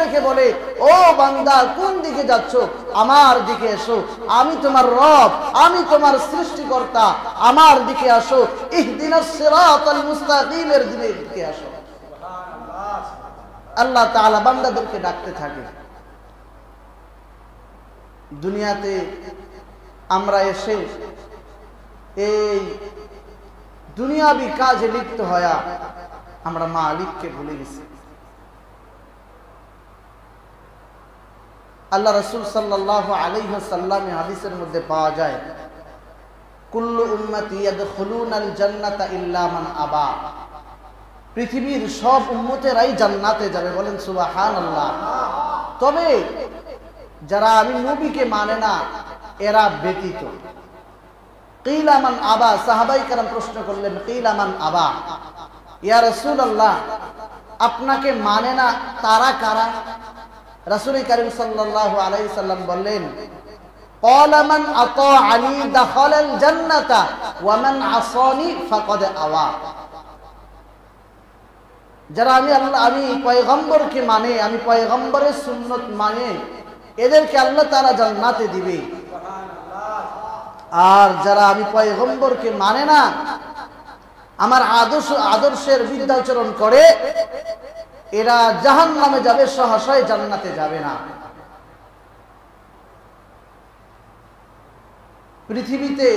রেখে বলে, ও বান্দা কোন দিকে যাচ্ছ? আমার দিকে এসো, আমি তোমার রব, আমি তোমার সৃষ্টিকর্তা, আমার দিকে আসো, ইহদিনাস সিরাতাল মুস্তাকিমের দিকে আসো। আল্লাহ তাআলা বান্দাদেরকে ডাকতে থাকে। দুনিয়াতে আমরা এসে এই দুনিয়াবি কাজে লিপ্ত হয়া আমরা মালিককে ভুলে গেছি। আল্লাহ রাসূল সাল্লাল্লাহু আলাইহি ওয়াসাল্লামের হাদিসের মধ্যে পাওয়া যায়, কুল্লু উম্মতি ইয়াদখুলুনাল জান্নাতা ইল্লা মান আবা। পৃথিবীর সব উম্মতেরাই জান্নাতে যাবে, বলেন সুবহানাল্লাহ। তবে যারা আমি নবীকে মানে না এরা ব্যতীত। কিলা মান আবা, সাহাবায়ে কেরাম প্রশ্ন করলেন, কিলা মান আবা, ইয়া রাসূলুল্লাহ আপনাকে মানে না তারা কারা? রাসূল কারীম সাল্লাল্লাহু আলাইহি সাল্লাম বললেন, ক্বালা মান আতাআনি দাখালাল জান্নাতা ওয়া মান আসানি ফাকাদ আওয়া। যারা আমি পয়গম্বরকে মানে, আমি পয়গম্বরের সুন্নত মানে, এদেরকে আল্লাহ তাআলা জান্নাতে দিবে। আর যারা আমি পয়গম্বরকে মানে না, আমার আদর্শের বিরুদ্ধাচরণ করে, এরা জাহান্নামে যাবে, সহসায় জান্নাতে যাবে না। পৃথিবীতে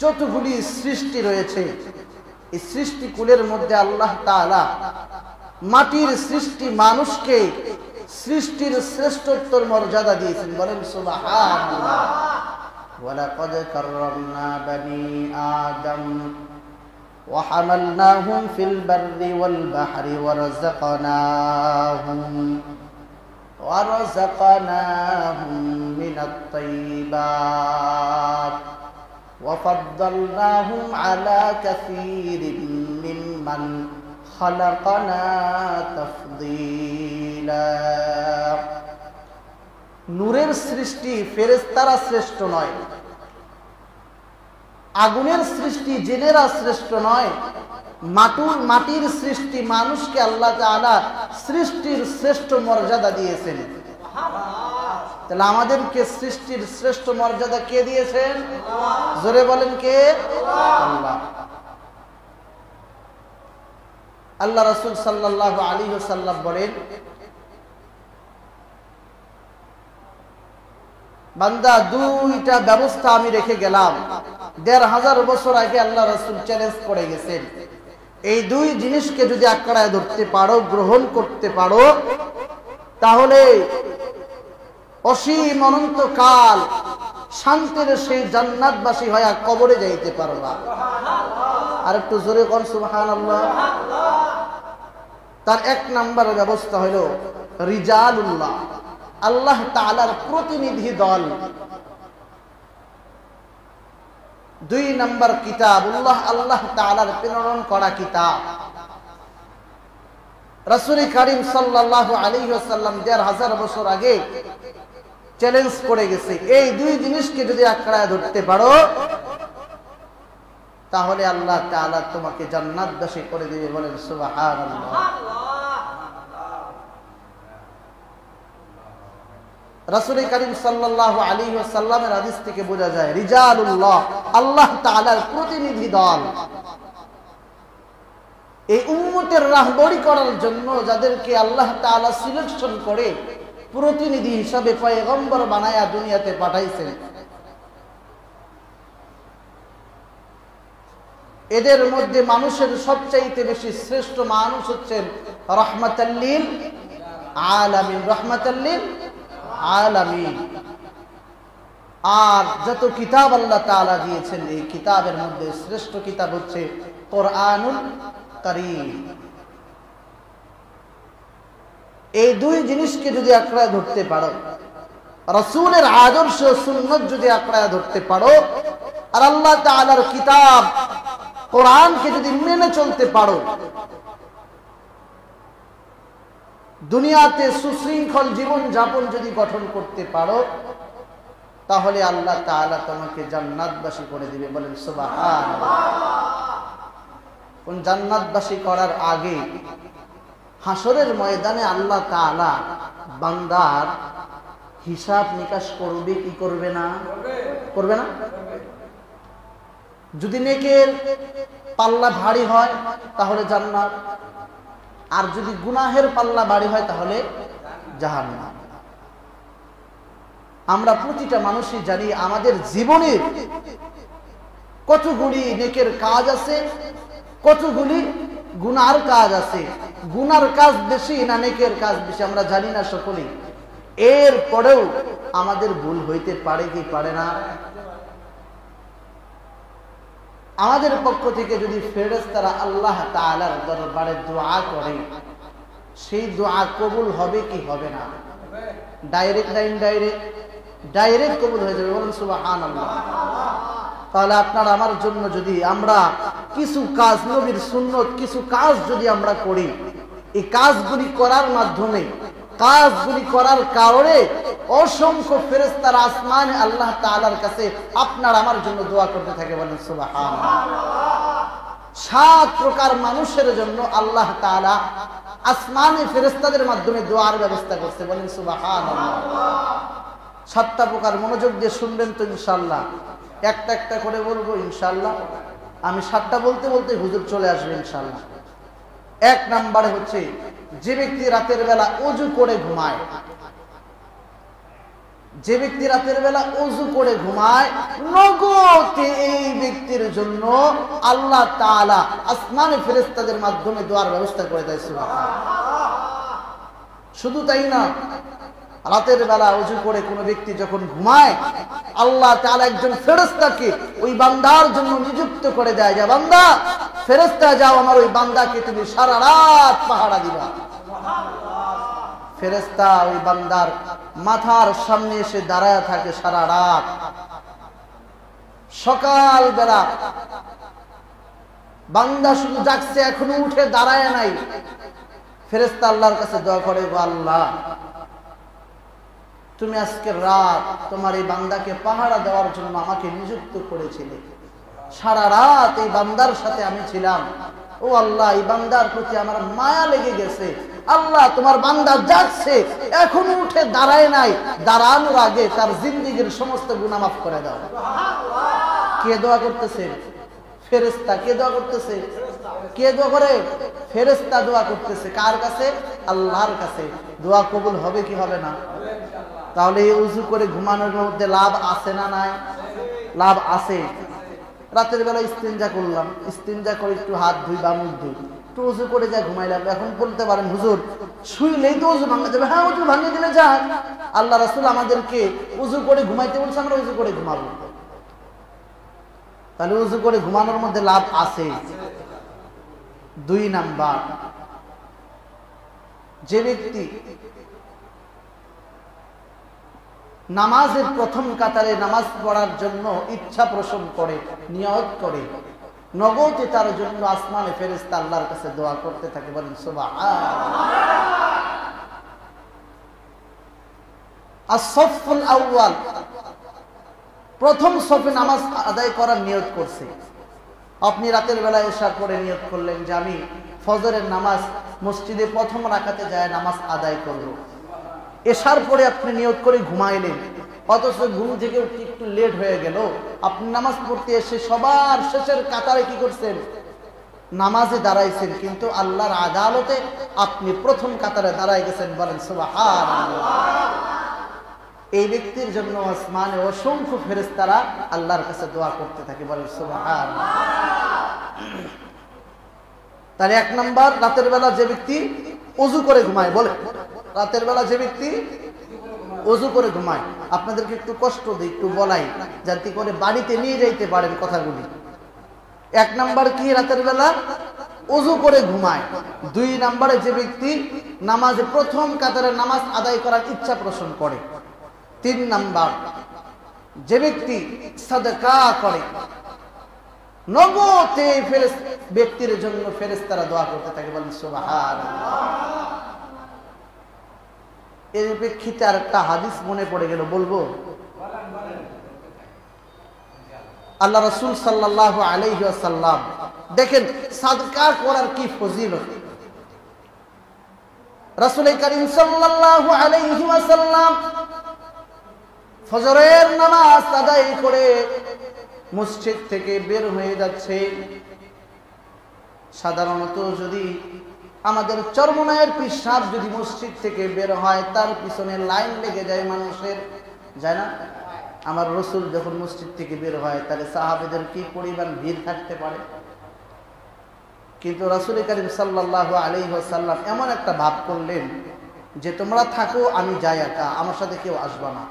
যতগুলি সৃষ্টি রয়েছে, এই সৃষ্টিকুলের মধ্যে আল্লাহ তাআলা মাটির সৃষ্টি মানুষকে সৃষ্টির শ্রেষ্ঠত্বর মর্যাদা দিয়েছেন, বলেন সুবহানাল্লাহ। ওয়ালাকাদ কাররামনা বনি আদম ওয়া হামালনাহুম ফিল বাররি ওয়াল বাহরি ওয়া রাযাকনাহুম মিনাত তাইয়্যিবাত ওয়া ফাদ্দালনাহুম আলা কাসীরিন মিম্মান খালাকনা তাফদীলা। নূরের সৃষ্টি ফেরেশতারা শ্রেষ্ঠ নয়, আগুনের সৃষ্টি জিনেরা শ্রেষ্ঠ নয়, মাটির সৃষ্টি মানুষকে আল্লাহ তাআলা সৃষ্টির শ্রেষ্ঠ মর্যাদা দিয়েছেন। তাহলে আমাদেরকে সৃষ্টির শ্রেষ্ঠ মর্যাদা কে দিয়েছেন? জোরে বলেন কে? আল্লাহ। আল্লাহ রাসূল সাল্লাল্লাহু আলাইহি ওয়াসাল্লাম বলেন, বান্দা দুইটা ব্যবস্থা আমি রেখে গেলাম, ১৫০০ বছর আগে আল্লাহ রাসূল চ্যালেঞ্জ করে গেছেন। এই দুই জিনিসকে যদি আঁকড়ায় ধরতে পারো, গ্রহণ করতে পারো, তাহলে অসীম অনন্তকাল শান্তির সেই জান্নাতবাসী হয়ে কবরে যাইতে পারবা। আর একটু জোরে কোন সুবহানাল্লাহ। তার এক নাম্বার ব্যবস্থা হলো রিজালুল্লাহ, আল্লাহ তাআলার প্রতিনিধি দল। দুই নাম্বার কিতাবুল্লাহ, আল্লাহ তাআলার প্রেরণ করা কিতাব। রাসূল কারীম সাল্লাল্লাহু আলাইহি ওয়াসাল্লাম ১৫০০ বছর আগে চ্যালেঞ্জ করে গেছে, এই দুই জিনিসকে যদি আঁকড়ায় ধরতে পারো, তাহলে আল্লাহ তাআলা তোমাকে জান্নাতবাসী করে দিবে, বলেন সুবহানাল্লাহ। রাসূল কারীম সাল্লাল্লাহু আলাইহি ওয়াসাল্লামের হাদিস থেকে বোঝা যায়, রিজালুল্লাহ, আল্লাহ তাআলার প্রতিনিধি দল। এই উম্মতের রাহবরি করার জন্য যাদেরকে আল্লাহ তাআলা সিলেকশন করে প্রতিনিধি হিসাবে পয়গম্বর বানায়া দুনিয়াতে পাঠাইছেন, এদের মধ্যে মানুষের সবচাইতে বেশি শ্রেষ্ঠ মানুষ হচ্ছেন রাহমাতাল লিল আলামিন, রাহমাতাল লিল আলামিন। আর যত কিতাব আল্লাহ তাআলা দিয়েছেন, এই কিতাবের মধ্যে শ্রেষ্ঠ কিতাব হচ্ছে কোরআনুল কারীম। এই দুই জিনিসকে যদি আঁকড়ায় ধরতে পারো, রাসূলের আদর্শ সুন্নাত যদি আঁকড়ায় ধরতে পারো, আর আল্লাহ তাআলার কিতাব কোরআনকে যদি মেনে চলতে পারো, দুনিয়াতে সুশৃঙ্খল জীবন যাপন যদি গঠন করতে পারো, তাহলে আল্লাহ তাআলা তোমাকে জান্নাতবাসী করে দিবে, বলেন সুবহানাল্লাহ। কোন জান্নাতবাসী করার আগে হাসরের ময়দানে আল্লাহ তাআলা বান্দার হিসাব নিকাশ করবে কি করবে না? করবে না? যদি নেকের পাল্লা ভারী হয় তাহলে জান্নাত, আর যদি গুনাহের পাল্লা ভারী হয় তাহলে জাহান্নাম। আমরা প্রতিটা মানুষই জানি আমাদের জীবনের কতগুলি নেকের কাজ আছে, কতগুলি গুনার কাজ আছে। গুনার কাজ বেশি না নেকের কাজ বেশি আমরা জানি না সকলেই। এরপরেও আমাদের ভুল হইতে পারে কি পারে না? আমাদের পক্ষ থেকে যদি ফেরেশতারা আল্লাহ তাআলার দরবারে দোয়া করে, সেই দোয়া কবুল হবে কি হবে না? ডাইরেক্ট না ইনডাইরেক্ট? ডাইরেক্ট কবুল হয়ে যাবে, বলুন সুবহানাল্লাহ। তাহলে আপনার আমার জন্য যদি আমরা কিছু কাজ, নবীর সুন্নত কিছু কাজ যদি আমরা করি, এই কাজগুলি করার মাধ্যমে, কাজগুলি করার কারণে অসংখ্য ফেরেশতারা আসমানে আল্লাহ তাআলার কাছে আপনার আমার জন্য দোয়া করতে থাকে, বলেন সুবহানাল্লাহ। 7 প্রকার মানুষের জন্য আল্লাহ তাআলা আসমানে ফেরেশতাদের মাধ্যমে দোয়ার ব্যবস্থা করছে, বলেন সুবহানাল্লাহ। 7টা প্রকার মনোযোগ দিয়ে শুনবেন তো ইনশাআল্লাহ। একটা একটা করে বলবো ইনশাআল্লাহ। আমি 7টা বলতে বলতে হুজুর চলে আসবে ইনশাআল্লাহ। 1 নম্বরে হচ্ছে যে ব্যক্তি রাতের বেলা ওযু করে ঘুমায়, যে ব্যক্তি রাতের বেলা ওযু করে ঘুমায়, নগদে এই ব্যক্তির জন্য আল্লাহ তাআলা আসমানে ফেরেশতাদের মাধ্যমে দোয়ার ব্যবস্থা করে দেয়, সুবহানাল্লাহ। শুধু তাই না, রাতের বেলা ওযু করে কোন ব্যক্তি যখন ঘুমায়, আল্লাহ তাআলা একজন ফেরেশতাকে ওই বান্দার জন্য নিযুক্ত করে দেয়, যে বান্দা ফেরেশতা যাও, আমার ওই বান্দাকে তুমি সারা রাত পাহারা দিবা। ফেরেশতা ওই বান্দার মাথার সামনে এসে দাঁড়ায় থাকে সারা রাত। সকাল বেলা বান্দা শুধু জাগছে, এখনো উঠে দাঁড়ায় নাই, ফেরেশতা আল্লাহর কাছে দোয়া করে, গো আল্লাহ, তুমি আজকে রাত তোমার এই বান্দাকে পাহারা দেওয়ার জন্য আমাকে নিযুক্ত করেছিলে, সারা রাত এই বান্দার সাথে আমি ছিলাম। ও আল্লাহ, এই বান্দার প্রতি আমার মায়া লেগে গেছে। আল্লাহ, তোমার বান্দা যাচ্ছে, এখন উঠে দাঁড়ায় নাই, দাঁড়ানোর আগে তার জিন্দেগীর সমস্ত গুনাহ মাফ করে দাও। কে দোয়া করতেছে? ফেরেশতা। কে দোয়া করতেছে? কে দোয়া করে? ফেরেশতা দোয়া করতেছে। কার কাছে? আল্লাহর কাছে। দোয়া কবুল হবে কি হবে না? তাহলে এই ওযু করে ঘুমানোর মধ্যে লাভ আছে না নাই? লাভ আছে। রাতের বেলা ইস্তিনজা করলাম, ইস্তিনজা করে একটু হাত ধুই বা মুখ ধুই, একটু ওযু করে যা ঘুমাইলাম। এখন বলতে পারেন হুজুর শুইলেই তো ওযু ভাঙা যাবে। হ্যাঁ, ওযু ভাঙিয়ে দিলে যাক। আল্লাহ রাসূল আমাদেরকে ওযু করে ঘুমাইতে বলছে, আমরা ওযু করে ঘুমাবো। তাহলে ওযু করে ঘুমানোর মধ্যে লাভ আছে। 2 নাম্বার, যে ব্যক্তি নামাজের প্রথম কাতারে নামাজ পড়ার জন্য ইচ্ছা পোষণ করে, নিয়ত করে, নগদে তার জন্য আসমানে ফেরেশতা আল্লাহর কাছে দোয়া করতে থাকে, বলেন সুবহানাল্লাহ। as-safful awwal, প্রথম সফে নামাজ আদায় করার নিয়ত করছে। আপনি রাতের বেলা এশার পরে নিয়ত করলেন যে আমি ফজরের নামাজ মসজিদে প্রথম রাকাতে যায় নামাজ আদায় করব। এশার পরে আপনি নিয়ত করে ঘুমাইলেন, অথচ ঘুম থেকে উঠতে একটু লেট হয়ে গেল, আপনি নামাজ পড়তে এসে সবার শেষের কাতারে কি করছেন? নামাজে দাঁড়াইছেন, কিন্তু আল্লাহর আদালতে আপনি প্রথম কাতারে দাঁড়ায় গেছেন, বলেন সুবহানাল্লাহ। এই ব্যক্তির জন্য আসমানে অসংখ্য ফেরেশতারা আল্লাহর কাছে দোয়া করতে থাকে, বলেন সুবহানাল্লাহ। তাহলে 1 নাম্বার, রাতের বেলা যে ব্যক্তি ওযু করে ঘুমায়, বলে রাতের বেলা যে ব্যক্তি ওযু করে ঘুমায়, আপনাদেরকে একটু কষ্ট দিই, একটু বলাই, যাতে করে বাড়িতে নিয়ে যাইতে পারেন কথাগুলি। 1 নাম্বার কি? রাতের বেলা ওযু করে ঘুমায়। 2 নাম্বারে যে ব্যক্তি নামাজে প্রথম কাতারে নামাজ আদায় করার ইচ্ছা পোষণ করে। 3 নাম্বার, যে ব্যক্তি সাদকা করে, নগদে ব্যক্তির জন্য ফেরেশতারা দোয়া করতে থাকে, বলেন সুবহানাল্লাহ। এর প্রেক্ষিতে আরেকটা হাদিস মনে পড়ে গেল, বলবো? আল্লাহ রাসূল সাল্লাল্লাহু আলাইহি ওয়াসাল্লাম, দেখেন সাদকা করার কি ফজিলত। আল্লাহ রাসূল সাল্লাল্লাহু আলাইহি ওয়াসাল্লাম বলেন, যে ব্যক্তি সাদকা করে, নগদে ফেরেশতারা দোয়া করতে থাকে, বলেন সুবহানাল্লাহ। এর প্রেক্ষিতে আরেকটা হাদিস মনে পড়ে গেল, বলবো? আল্লাহ রাসূল সাল্লাল্লাহু আলাইহি ওয়াসাল্লাম, দেখেন সাদকা করার কি ফজিলত। রাসূল করিম সাল্লাল্লাহু আলাইহি ওয়াসাল্লাম ফজরের নামাজ আদায় করে মসজিদ থেকে বের হয়ে যাচ্ছে। সাধারণত যদি আমাদের চরমনায়ের পিসাব যদি মসজিদ থেকে বের হয় তার পিছনে লাইন লেগে যায় মানুষের, যায় না? আমার রাসূল যখন মসজিদ থেকে বের হয় তাহলে সাহাবীদের কি পরিমাণ ভিড় থাকতে পারে। কিন্তু রাসূল করিম সাল্লাল্লাহু আলাইহি ওয়াসাল্লাম এমন একটা ভাব করলেন যে তোমরা থাকো, আমি যাই একা, আমার সাথে কেউ আসবে না,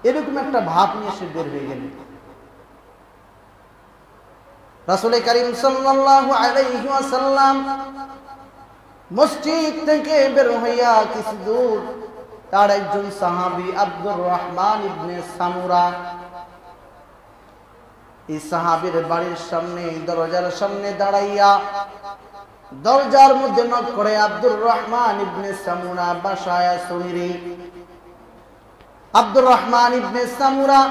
এরকম একটা ভাব নিয়ে সে বের হয়ে গেলেন। রাসূল করিম সাল্লাল্লাহু আলাইহি ওয়াসাল্লাম মসজিদ থেকে বের হইয়া কিছু দূর তার একজন সাহাবী আব্দুর রহমান ইবনে সামুরা, এই সাহাবীর বাড়ির সামনে দরজার সামনে দাঁড়াইয়া দরজার মধ্যে নক করে আব্দুর রহমান ইবনে সামুরা বাসায় আসুনি। আব্দুর রহমান ইবনে সামুরা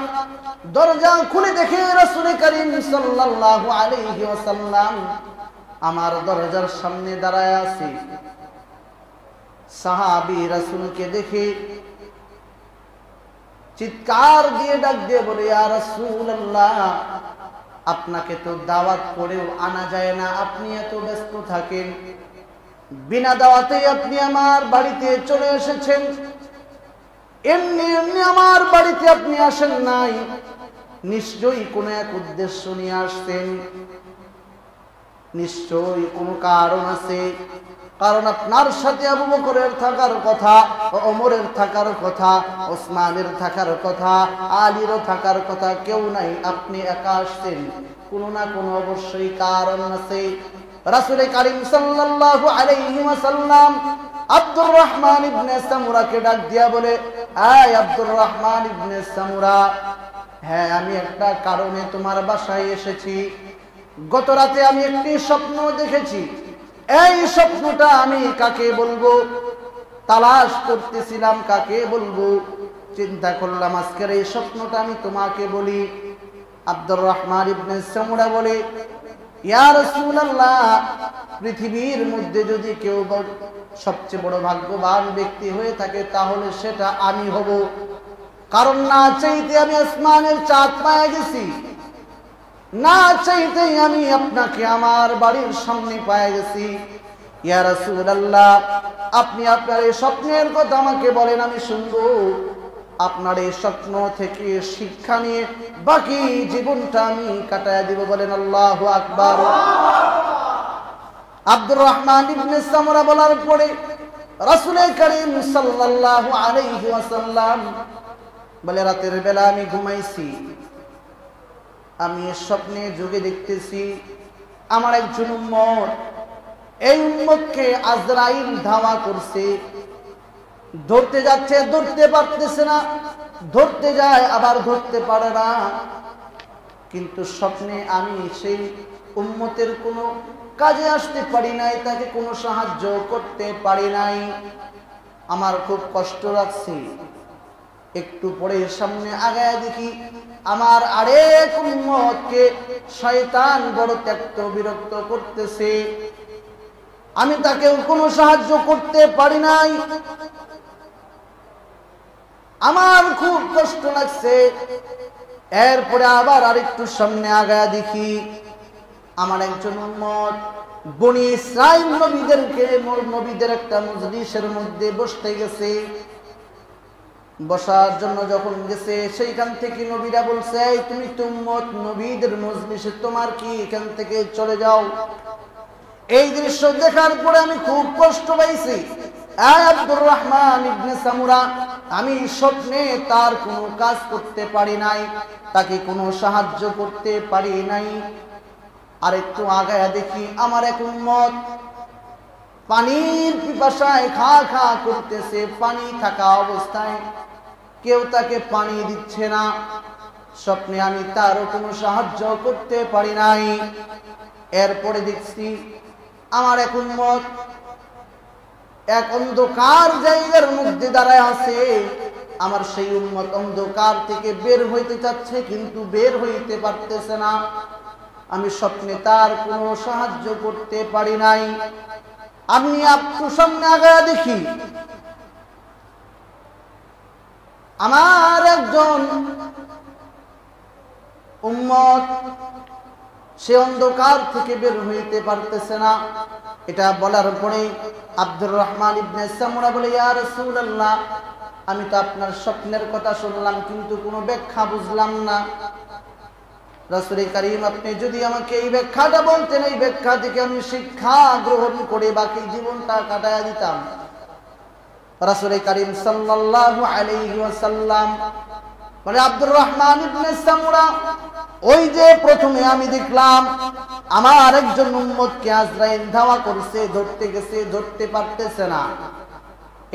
দরজা খুলে দেখে রাসূল করিম সাল্লাল্লাহু আলাইহি ওয়াসাল্লাম আমার দরজার সামনে দাঁড়ায় আছে। সাহাবী রাসূলকে দেখে চিৎকার দিয়ে ডাক দিয়ে বলে, ইয়া রাসূলুল্লাহ, আপনাকে তো দাওয়াত করেও আনা যায় না, আপনি এত ব্যস্ত থাকেন, বিনা দাওয়াতেই আপনি আমার বাড়িতে চলে এসেছেন, এমনি এমনি আমার বাড়িতে আপনি আসেন নাই, নিশ্চয়ই কোনো এক উদ্দেশ্য নিয়ে আসছেন, নিশ্চয়ই কোনো কারণ আছে। কারণ আপনার সাথে আবু বকরের থাকার কথা, ওমরের থাকার কথা, ওসমানের থাকার কথা, আলীরও থাকার কথা, কেউ নাই, আপনি একা আসছেন, কোনো না কোনো অবশ্যই কারণ আছে। রাসূল করিম সাল্লাল্লাহু আলাইহি ওয়াসাল্লাম আব্দুর রহমান ইবনে সামুরাকে ডাক দিয়া বলে, আয় আব্দুর রহমান ইবনে সামুরা, হ্যাঁ আমি একটা কারণে তোমার বাসায় এসেছি। গত রাতে আমি একটি স্বপ্ন দেখেছি, এই স্বপ্নটা আমি কাকে বলবো, তালাশ করতেছিলাম কাকে বলবো, চিন্তা করলাম আজকের এই স্বপ্নটা আমি তোমাকে বলি। আব্দুর রহমান ইবনে সামুরা বলে, ইয়া রাসূলুল্লাহ, পৃথিবীর মধ্যে যদি কেউ সবচেয়ে বড় ভাগ্যবান ব্যক্তি হয়ে থাকে তাহলে সেটা আমি হব, কারণ না চাইতে আমি আসমানের চাঁদ পেয়ে গেছি, না চাইতেই আমি আপনাকে আমার বাড়ির সামনে পেয়ে গেছি। ইয়া রাসূলুল্লাহ, আপনি আপনার এই স্বপ্নের কথা আমাকে বলেন, আমি শুনবো। আপনার এই স্বপ্ন থেকে শিক্ষা নিয়ে বাকি জীবনটা আমি কাটায় দিব, বলেন আল্লাহু আকবার। আব্দুর রহমান ইবনে সামুরা বলার পরে রাসূল করিম সাল্লাল্লাহু আলাইহি ওয়াসাল্লাম বলে, রাতের বেলা আমি ঘুমাইছি, আমি স্বপ্নে যোগে দেখতেছি আমার একজন উম্মত, এই উম্মতকে আজরাইল ধাওয়া করছে, ধরতে যাচ্ছে, ধরতে পারতেছে না, ধরতে যায় আবার ধরতে পারে না, কিন্তু স্বপ্নে আমি সেই উম্মতের কোনো কাজে আসতে পারি নাই, তাকে কোনো সাহায্য করতে পারি নাই, আমার খুব কষ্ট লাগছে। একটু পরে সামনে আগায় দেখি আমার আরেক উম্মতকে শয়তান বড় ত্যক্ত বিরক্ত করতেছে, আমি তাকে কোনো সাহায্য করতে পারি নাই, আমার খুব কষ্ট লাগছে। এরপরে আবার আরেকটু সামনে আগায় দেখি আমার একজন উম্মত বনি ইসরাইল নবীদের একটা মজলিসের মধ্যে বসতে গেছে। বসার জন্য যখন গেছে সেইখান থেকে নবীরা বলছে, তুমি তো উম্মত নবীদের মজলিসে, তোমার কি এখান থেকে চলে যাও। এই দৃশ্য দেখার পরে আমি খুব কষ্ট পাইছি। আব্দুর রহমান ইবনে সামুরা, আমি স্বপ্নে তার কোনো কাজ করতে পারি নাই, তাকে কোনো সাহায্য করতে পারি নাই। আর একটু আগায়া দেখি আমার এক উম্মত পানির পিপাসায় খা খা করতেছে, পানি থাকা অবস্থায় কেউ তাকে পানি দিচ্ছে না। স্বপ্নে আমি তারও কোনো সাহায্য করতে পারি নাই। এরপরে দেখছি আমার এক উম্মত এক অন্ধকার জায়গার মধ্যে দাঁড়ায় আছে, আমার সেই উম্মত অন্ধকার থেকে বের হইতে চাচ্ছে কিন্তু বের হইতে পারতেছে না। আমি স্বপ্নে তার কোনো সাহায্য করতে পারি নাই। আমি একটু সামনে আগায়া দেখি আমার একজন উম্মত সে অন্ধকার থেকে বের হইতে পারতেছে না। এটা বলার পরে আব্দুর রহমান ইবনে সামুরা বলে, ইয়া রাসূলুল্লাহ, আমি তো আপনার স্বপ্নের কথা শুনলাম কিন্তু কোনো ব্যাখ্যা বুঝলাম না। রাসূল কারীম, আপনি যদি আমাকে এই ব্যাখ্যাটা বলতেন, এই ব্যাখ্যা থেকে আমি শিক্ষা গ্রহণ করে বাকি জীবনটা কাটায়া দিতাম। রাসূল কারীম সাল্লাল্লাহু আলাইহি ওয়াসাল্লাম বলে, আব্দুর রহমান ইবনে সামুরা, ওই যে প্রথমে আমি দেখলাম আমার একজন উম্মতকে আজরাইল ধাওয়া করছে, ধরতে গেছে, ধরতে পারতেছে না।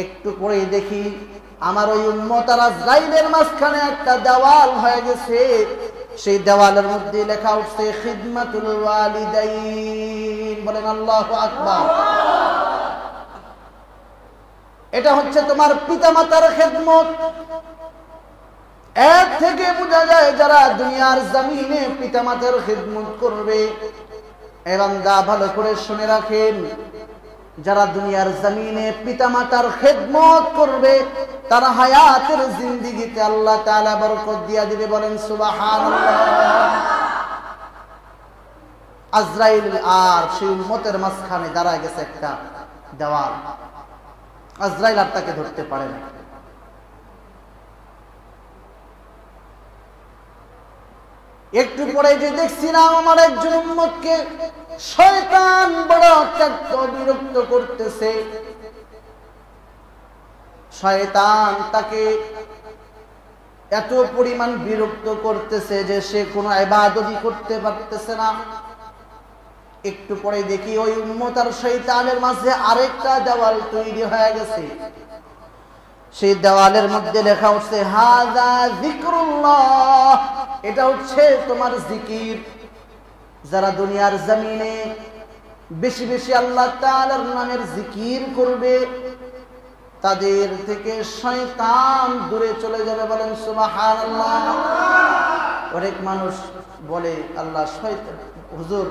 একটু পরেই দেখি আমার ওই উম্মত আর আজরাইলের মাঝখানে একটা দেওয়াল হয়ে গেছে। সেই দেওয়ালের মধ্যে লেখা উঠছে খিদমাতুল ওয়ালিদাইন। বলেন আল্লাহু আকবার। এটা হচ্ছে তোমার পিতামাতার খেদমত। এর থেকে বোঝা যায় যারা দুনিয়ার জমিনে পিতামাতার খেদমত করবে, এবং দা ভালো করে শুনে রাখেন, যারা দুনিয়ার জমিনে পিতামাতার খেদমত করবে তারা হায়াতের জিন্দেগিতে আল্লাহ তাআলা বরকত দিয়া দিবে। বলেন সুবহানাল্লাহ। আজরাইল আর সেই উম্মতের মাঝখানে দাঁড়ায় গেছে একটা দেওয়াল। আজরাইল আর তাকে ধরতে পারে না। একটু পরে যে দেখছিলাম আমার একজন উম্মতকে শয়তান বড় বিরক্ত করতেছে। শয়তান তাকে এত পরিমাণ বিরক্ত করতেছে যে সে কোনো ইবাদতই করতে পারতেছে না। একটু পরে দেখি ওই উম্মত আর শয়তানের মাঝে আরেকটা দেওয়াল তৈরি হয়ে গেছে। সেই দেওয়ালের মধ্যে লেখা হচ্ছে হাযা যিকরুল্লাহ। এটা হচ্ছে তোমার জিকির। যারা দুনিয়ার জমিনে বেশি বেশি আল্লাহ তাআলার নামের জিকির করবে তাদের থেকে শয়তান দূরে চলে যাবে। বলেন সুবহানাল্লাহ। অনেক মানুষ বলে, আল্লাহ শয়তান, হুজুর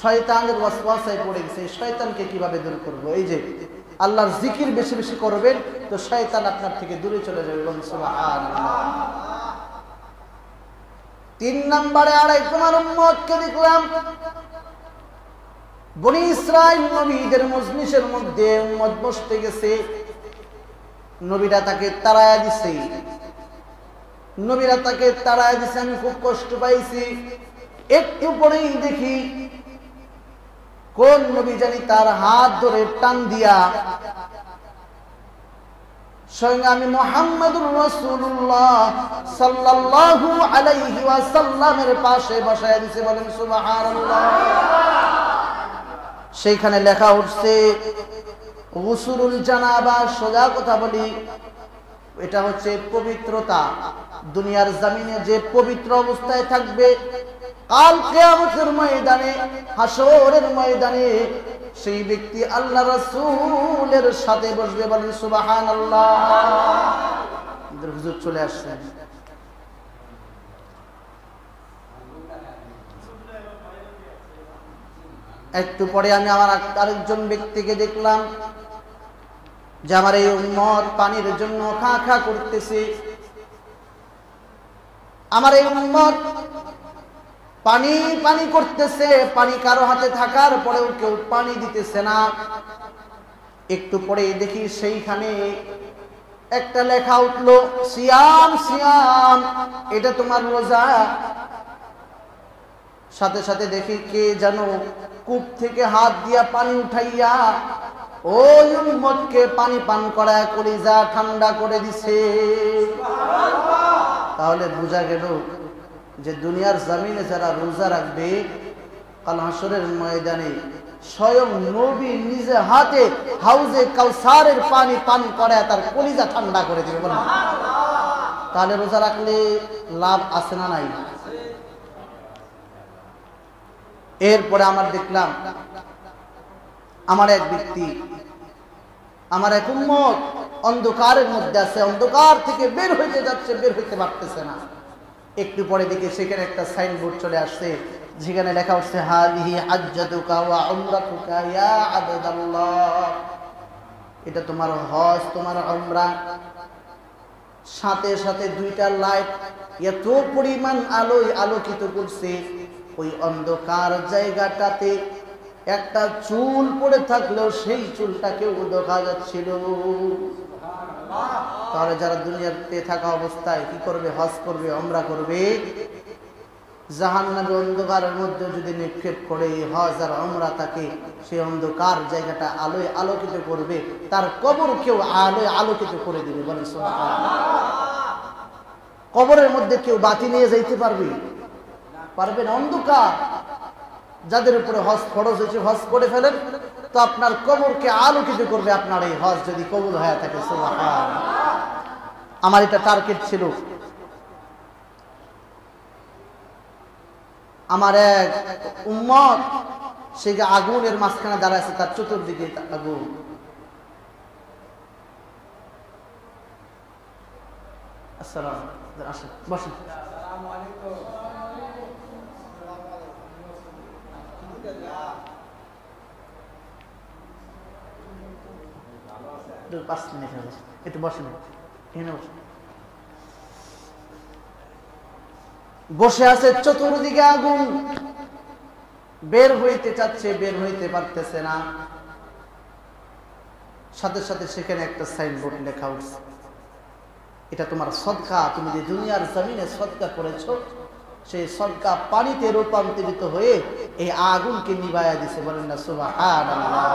শয়তানের ওয়াসওয়াসায় পড়ে গেছে, শয়তানকে কিভাবে দূর করব? এই যে আল্লাহর জিকির বেশি বেশি করবেন তো শয়তান আপনার থেকে দূরে চলে যাবে। বলেন সুবহানাল্লাহ। 3 নম্বরে আরেক তোমার উম্মতকে দেখলাম, বনি ইসরাইল নবীদের মজলিসের মধ্যে উম্মত বসতে গেছে, নবীরা তাকে তাড়ায়া দিছে। আমি খুব কষ্ট পাইছি। একটু পরেই দেখি কোন নবী জানি তার হাত ধরে টান দিয়া স্বয়ং আমি মুহাম্মদুর রাসূলুল্লাহ সাল্লাল্লাহু আলাইহি ওয়াসাল্লামের পাশে বসায় দিয়েছে। বলেন সুবহানাল্লাহ। সেইখানে লেখা উঠছে গুসুলুল জানাবা। সোজা কথা বলি, এটা হচ্ছে পবিত্রতা। দুনিয়ার জমিনে যে পবিত্র অবস্থায় থাকবে, কাল কিয়ামতের ময়দানে, হাসরের ময়দানে সেই ব্যক্তি আল্লাহ রাসূলের সাথে বসবে। বলেন সুবহানাল্লাহ। হুজুর চলে আসছেন। একটু পরে আমি আমার আরেকজন ব্যক্তিকে দেখলাম যে আমার এই উম্মত পানির জন্য খা খা করতেছে। আমার এই উম্মত পানি পানি করতেছে, পানি কারো হাতে থাকার পরেও কেউ পানি দিতেছে না। একটু পরে দেখি সেইখানে একটা লেখা উঠলো সিয়াম সিয়াম, এটা তোমার রোজা। সাথে সাথে দেখি কে যেন কূপ থেকে হাত দিয়া পানি উঠাইয়া ওই উম্মতকে পানি পান করায় কলিজা ঠান্ডা করে দিছে। তাহলে বোঝা গেল যে দুনিয়ার জমিনে যারা রোজা রাখবে কাল হাসরের ময়দানে স্বয়ং নবী নিজে হাতে হাউজে কাউসারের পানি পান করায় তার কলিজা ঠান্ডা করে দিবে। বলেন তাহলে রোজা রাখলে লাভ আছে না নাই? এরপরে আমার দেখলাম আমার এক ব্যক্তি, আমার এক উম্মত অন্ধকারের মধ্যে আছে, অন্ধকার থেকে বের হইতে যাচ্ছে, বের হইতে পারতেছে না। একটু পরে দেখে সেখানে একটা সাইনবোর্ড চলে আসছে যেখানে লেখা উঠছে হাদিহি হাজ্জাতুকা ওয়া উমরাতুকা ইয়া আবদাল্লাহ, এটা তোমার হজ, তোমার উমরা। সাথে সাথে দুইটা লাইট এত পরিমাণ আলোয় আলোকিত করছে, ওই অন্ধকার জায়গাটাতে একটা চুল পড়ে থাকলেও সেই চুলটাকেও দেখা যাচ্ছিল। তাহলে যারা দুনিয়াতে থাকা অবস্থায় কি করবে? হজ করবে, উমরা করবে, জাহান্নামের অন্ধকারের মধ্যে যদি নিক্ষেপ করে হজ আর উমরা তাকে, সেই অন্ধকার জায়গাটা আলোয় আলোকিত করবে, তার কবরকেও আলোয় আলোকিত করে দিবে। বলেন সুবহানাল্লাহ। কবরের মধ্যে কেউ বাতি নিয়ে যাইতে পারবে? পারবে না, অন্ধকার। যাদের উপরে হজ ফরজ হয়েছে হজ করে ফেলেন, তো আপনার কবরকে আলোকিত করবে আপনার এই হজ যদি কবুল হয়ে থাকে। সুবহানাল্লাহ। আমার এটা টার্গেট ছিল। আমার এক উম্মত, সে আগুনের মাঝখানে দাঁড়ায় আছে, তার চতুর্দিকে আগুন। আসসালামু আলাইকুম, আসেন বসেন। পাঁচ মিনিট হবে, একটু বসেন, এখানে বসেন। বসে আছে, চতুর্দিকে আগুন, বের হইতে চাচ্ছে, বের হইতে পারতেছে না। সাথে সাথে সেখানে একটা সাইনবোর্ড লেখা উঠছে, এটা তোমার সদকা, তুমি যে দুনিয়ার জমিনে সদকা করেছো, সেই সদকা পানিতে রূপান্তরিত হয়ে এই আগুনকে নিভাইয়া দিছে। বলেন না সুবহানাল্লাহ।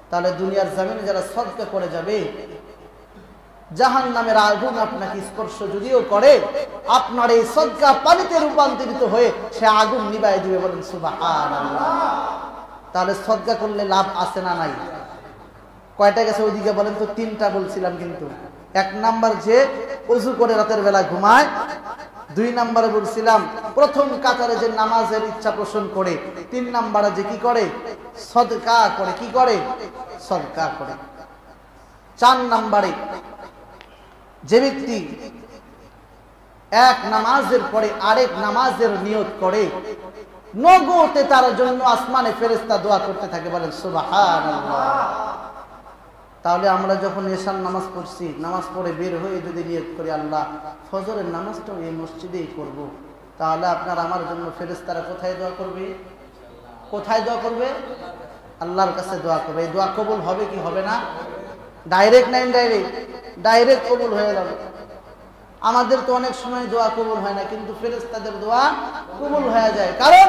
তাহলে দুনিয়ার জমিনে যারা সদকা করে যাবে, জাহান্নামের আগুন আপনাকে স্পর্শ যদিও করে, আপনার এই সদকা পানিতে রূপান্তরিত হয়ে সে আগুন নিভাইয়া দিবে। বলেন সুবহানাল্লাহ। তাহলে সদকা করলে লাভ আছে না নাই? কয়টা গেছে ওইদিকে বলেন তো? তিনটা বলছিলাম কিন্তু। এক নাম্বার যে ওযু করে রাতের বেলা ঘুমায়, দুই নাম্বারে বলছিলাম প্রথম কাতারে যে নামাজের ইচ্ছা পোষণ করে, তিন নাম্বারে যে কি করে? সদকা করে। কি করে? সদকা করে। চার নাম্বারে যে ব্যক্তি এক নামাজের পরে আরেক নামাজের নিয়ত করে, নগদে তার জন্য আসমানে ফেরেশতা দোয়া করতে থাকে। বলেন সুবহানাল্লাহ। তাহলে আমরা যখন এশার নামাজ পড়ছি, নামাজ পড়ে বের হয়ে যদি নিয়ত করি আল্লাহ ফজরের নামাজটাও এই মসজিদেই করব, তাহলে আপনার আমার জন্য ফেরেশতারা কোথায় দোয়া করবে? কোথায় দোয়া করবে? আল্লাহর কাছে দোয়া করবে। এই দোয়া কবুল হবে কি হবে না? ডাইরেক্ট না ইনডাইরেক্ট? ডাইরেক্ট কবুল হয়ে যাবে। আমাদের তো অনেক সময় দোয়া কবুল হয় না, কিন্তু ফেরেশতাদের দোয়া কবুল হয়ে যায়। কারণ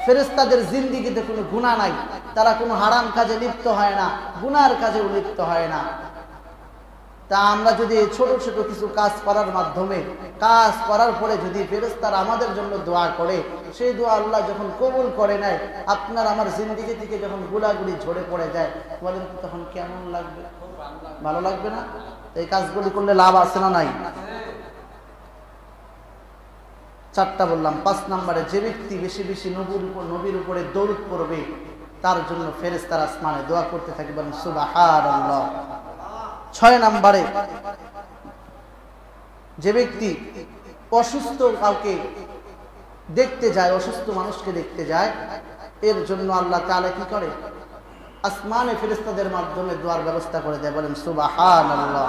ফেরেশতাদের জিন্দেগিতে কোনো গুনাহ নাই, তারা কোনো হারাম কাজে লিপ্ত হয় না, গুনার কাজে লিপ্ত হয় না। তা আমরা যদি ছোট ছোট কিছু কাজ করার মাধ্যমে, কাজ করার পরে যদি ফেরেশতারা আমাদের জন্য দোয়া করে, সেই দোয়া আল্লাহ যখন কবুল করে নেয়, আপনার আমার জিন্দেগি থেকে যখন গুলাগুলি ঝরে পড়ে যায়, বলেন তো তখন কেমন লাগবে? ভালো লাগবে না? এই কাজগুলি করলে লাভ আছে না নাই? চারটা বললাম। পাঁচ নম্বরে যে ব্যক্তি বেশি বেশি নবীর উপরে দরুদ পড়বে, তার জন্য ফেরেশতারা আসমানে দোয়া করতে থাকে। বলেন সুবহানাল্লাহ। ছয় নম্বরে যে ব্যক্তি অসুস্থ কাউকে দেখতে যায়, অসুস্থ মানুষকে দেখতে যায়, এর জন্য আল্লাহ তাআলা কি করে? আসমানে ফেরেশতাদের মাধ্যমে দোয়ার ব্যবস্থা করে দেয়। বলেন সুবহানাল্লাহ।